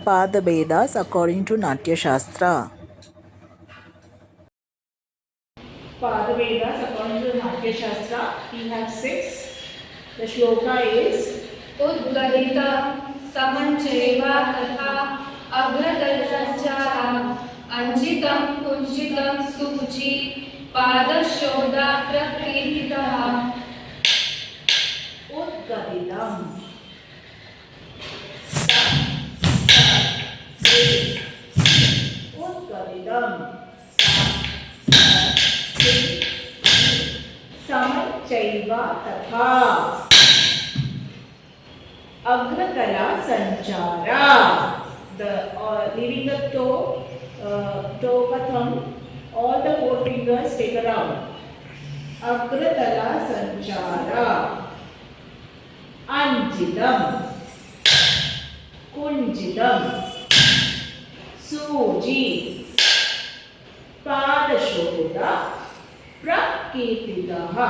Padabedas according to Natya Shastra? Padavedas, according to the Natya Shastra, we have 6. The shloka is Udgaditam samanchaiva tatha agratalasancharam anjitam kunjitam sukuchi padashoda prakrititaha. Udgadidam. Udgadidam. Samanchaiva tatha agratala sanchara. The leaving the toe, toe ka thumb, all the 4 fingers take around. Agratala sanchara. Anjidam. Kunjidam. Suji. Padashoda. Prakirtidaha.